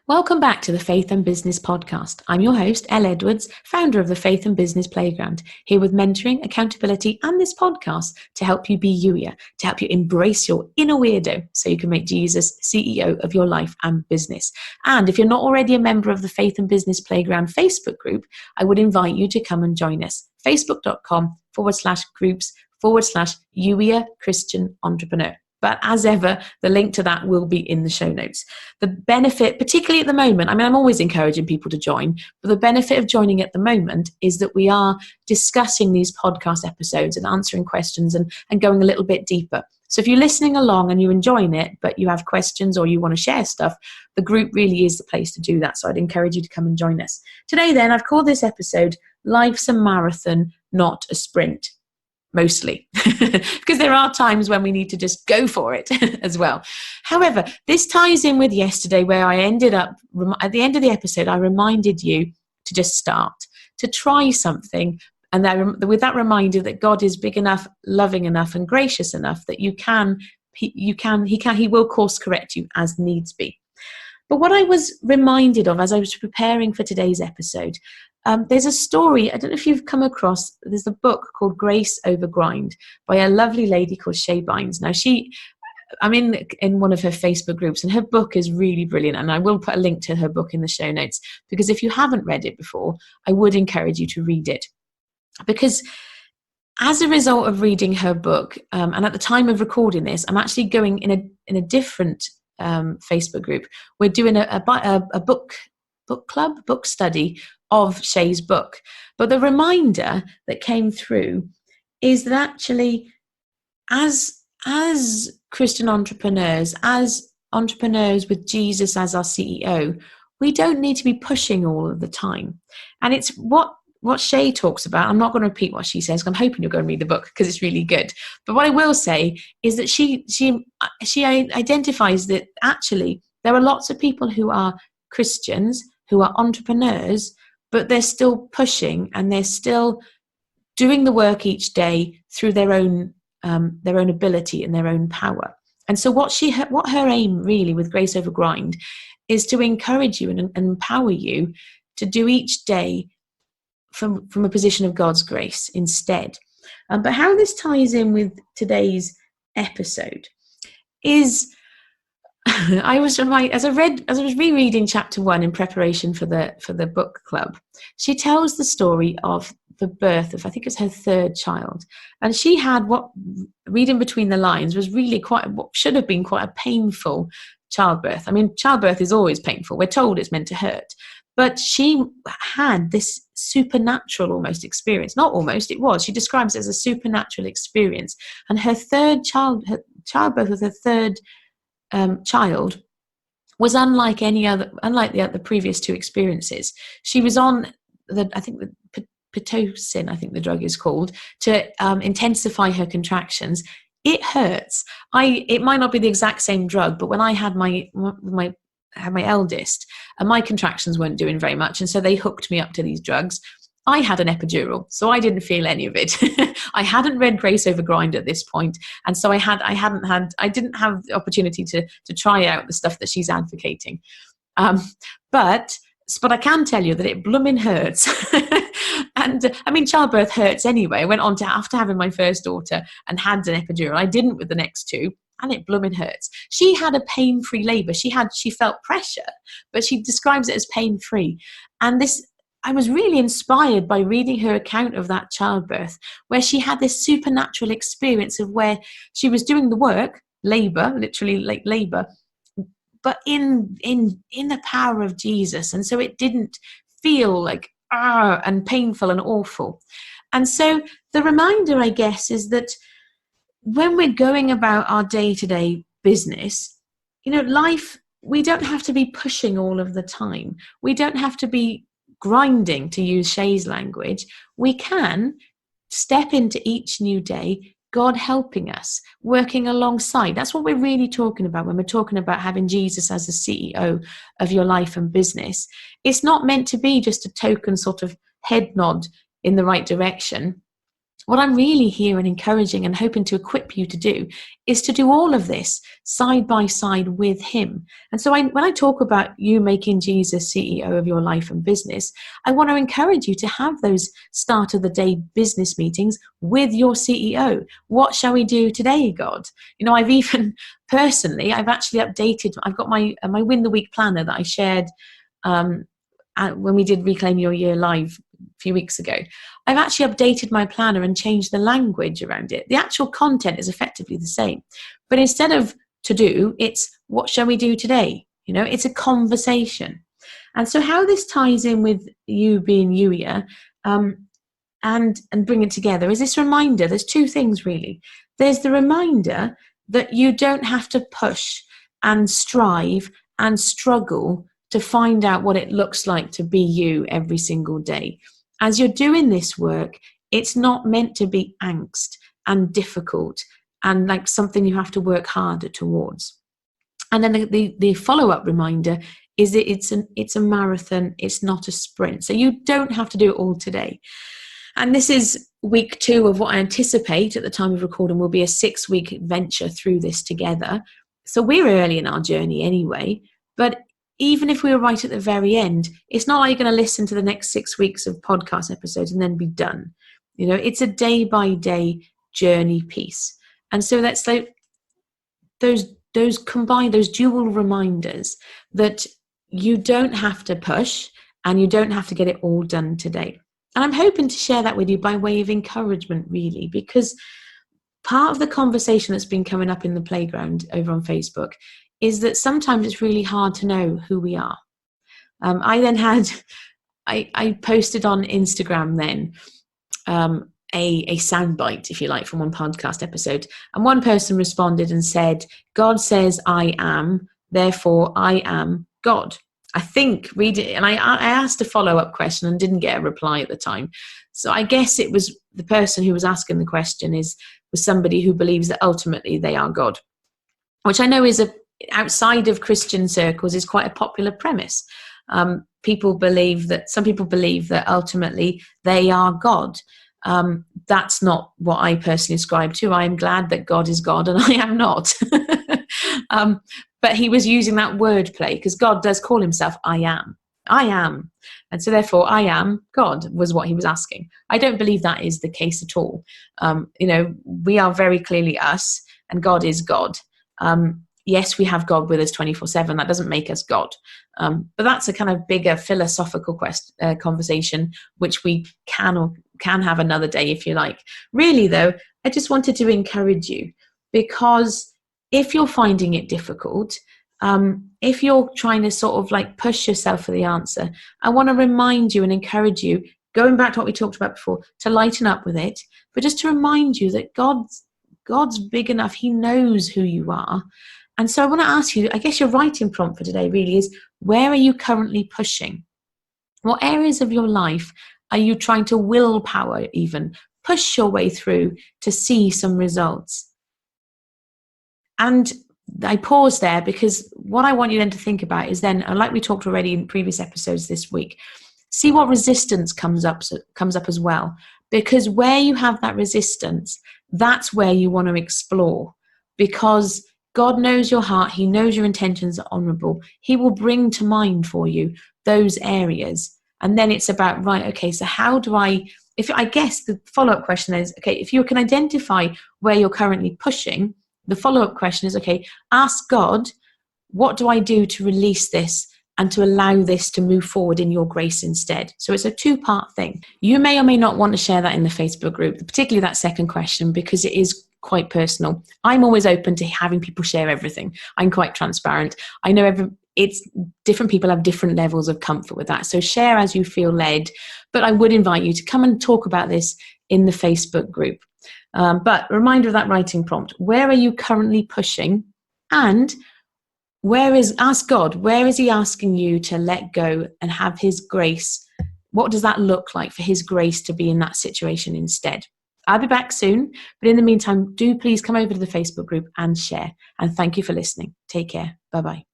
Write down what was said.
Welcome back to the Faith and Business Podcast. I'm your host, Elle Edwards, founder of the Faith and Business Playground, here with mentoring, accountability, and this podcast to help you be youier, to help you embrace your inner weirdo so you can make Jesus CEO of your life and business. And if you're not already a member of the Faith and Business Playground Facebook group, I would invite you to come and join us. Facebook.com/groups/youier Christian entrepreneur. But as ever, the link to that will be in the show notes. The benefit, particularly at the moment, I'm always encouraging people to join, but the benefit of joining at the moment is that we are discussing these podcast episodes and answering questions and going a little bit deeper. So if you're listening along and you're enjoying it, but you have questions or you want to share stuff, the group really is the place to do that. So I'd encourage you to come and join us. Today then, I've called this episode, Life's a Marathon, Not a Sprint. Mostly, because there are times when we need to just go for it as well. However, this ties in with yesterday where I ended up, at the end of the episode, I reminded you to just start, to try something. And with that reminder that God is big enough, loving enough, and gracious enough that He will course correct you as needs be. But what I was reminded of as I was preparing for today's episode, there's a story, I don't know if you've come across, there's a book called Grace Over Grind by a lovely lady called Shay Bynes. Now I'm in one of her Facebook groups, and her book is really brilliant, and I will put a link to her book in the show notes, because if you haven't read it before, I would encourage you to read it. Because as a result of reading her book, and at the time of recording this, I'm actually going in a different Facebook group. We're doing a book club, book study of Shay's book. But the reminder that came through is that actually as Christian entrepreneurs, as entrepreneurs with Jesus as our CEO, we don't need to be pushing all of the time. And it's what Shay talks about. I'm not going to repeat what she says, 'cause I'm hoping you'll go and read the book because it's really good. But what I will say is that she identifies that actually there are lots of people who are Christians, who are entrepreneurs, but they're still pushing and they're still doing the work each day through their own ability and their own power. And so what her aim really with Grace Over Grind is to encourage you and empower you to do each day from a position of God's grace instead. But how this ties in with today's episode is as I was rereading chapter 1 in preparation for the book club, she tells the story of the birth of, I think it's her third child, and she had what, reading between the lines, was really what should have been quite a painful childbirth. Childbirth is always painful. We're told it's meant to hurt, but she had this supernatural almost experience. Not almost, it was. She describes it as a supernatural experience, and her childbirth with her third child was unlike the previous two experiences. She was on the Pitocin, I think the drug is called, to intensify her contractions. It hurts. It might not be the exact same drug, but when I had my eldest, and my contractions weren't doing very much, and so they hooked me up to these drugs. I had an epidural, so I didn't feel any of it. I hadn't read Grace Over Grind at this point, and so I didn't have the opportunity to try out the stuff that she's advocating. But I can tell you that it blooming hurts. And childbirth hurts anyway. I went on to, after having my first daughter and had an epidural, I didn't with the next two, and it blooming hurts. She had a pain-free labor. She felt pressure, but she describes it as pain-free. And I was really inspired by reading her account of that childbirth, where she had this supernatural experience of where she was doing the work, labor, literally like labor, but in the power of Jesus. And so it didn't feel like and painful and awful. And so the reminder, I guess, is that when we're going about our day-to-day business, life, we don't have to be pushing all of the time. We don't have to be grinding, to use Shay's language. We can step into each new day, God helping us, working alongside. That's what we're really talking about when we're talking about having Jesus as the CEO of your life and business. It's not meant to be just a token sort of head nod in the right direction. what I'm really here and encouraging and hoping to equip you to do is to do all of this side by side with him. And so when I talk about you making Jesus CEO of your life and business, I want to encourage you to have those start of the day business meetings with your CEO. What shall we do today, God? I've even personally, I've actually updated, I've got my Win the Week planner that I shared when we did Reclaim Your Year live a few weeks ago. I've actually updated my planner and changed the language around it. The actual content is effectively the same, but instead of to do, it's what shall we do today? It's a conversation. And so how this ties in with you being you here, and bring it together is this reminder. There's two things really. There's the reminder that you don't have to push and strive and struggle to find out what it looks like to be you every single day. As you're doing this work, it's not meant to be angst and difficult and like something you have to work harder towards. And then the follow-up reminder is that it's a marathon, it's not a sprint. So you don't have to do it all today. And this is week 2 of what I anticipate at the time of recording will be a 6-week venture through this together. So we're early in our journey anyway, but even if we were right at the very end, it's not like you're going to listen to the next 6 weeks of podcast episodes and then be done. It's a day-by-day journey piece. And so that's like those combined, those dual reminders that you don't have to push and you don't have to get it all done today. And I'm hoping to share that with you by way of encouragement, really, because part of the conversation that's been coming up in the playground over on Facebook is that sometimes it's really hard to know who we are. I posted on Instagram then a soundbite, if you like, from one podcast episode. And one person responded and said, God says I am, therefore I am God. I think, read it, and I asked a follow-up question and didn't get a reply at the time. So I guess it was the person who was asking the question was somebody who believes that ultimately they are God, which I know is outside of Christian circles is quite a popular premise. Some people believe that ultimately they are God. That's not what I personally ascribe to. I am glad that God is God and I am not. But he was using that wordplay because God does call himself I am. I am. And so therefore I am God was what he was asking. I don't believe that is the case at all. We are very clearly us and God is God. Yes, we have God with us 24/7. That doesn't make us God. But that's a kind of bigger philosophical conversation, which we can have another day if you like. Really, though, I just wanted to encourage you because if you're finding it difficult, if you're trying to sort of like push yourself for the answer, I want to remind you and encourage you, going back to what we talked about before, to lighten up with it, but just to remind you that God's big enough. He knows who you are. And so I want to ask you, I guess your writing prompt for today really is, where are you currently pushing? What areas of your life are you trying to willpower even push your way through to see some results? And I pause there because what I want you then to think about is then, like we talked already in previous episodes this week, see what resistance comes up as well. Because where you have that resistance, that's where you want to explore. Because God knows your heart. He knows your intentions are honorable. He will bring to mind for you those areas. And then it's about, right, okay, so how do I guess the follow-up question is, okay, if you can identify where you're currently pushing, the follow-up question is, okay, ask God, what do I do to release this and to allow this to move forward in your grace instead? So it's a 2-part thing. You may or may not want to share that in the Facebook group, particularly that second question, because it is quite personal. I'm always open to having people share everything. I'm quite transparent. I know it's different people have different levels of comfort with that. So share as you feel led, but I would invite you to come and talk about this in the Facebook group. But reminder of that writing prompt. Where are you currently pushing? And ask God, where is he asking you to let go and have his grace? What does that look like for his grace to be in that situation instead? I'll be back soon, but in the meantime, do please come over to the Facebook group and share. And thank you for listening. Take care. Bye-bye.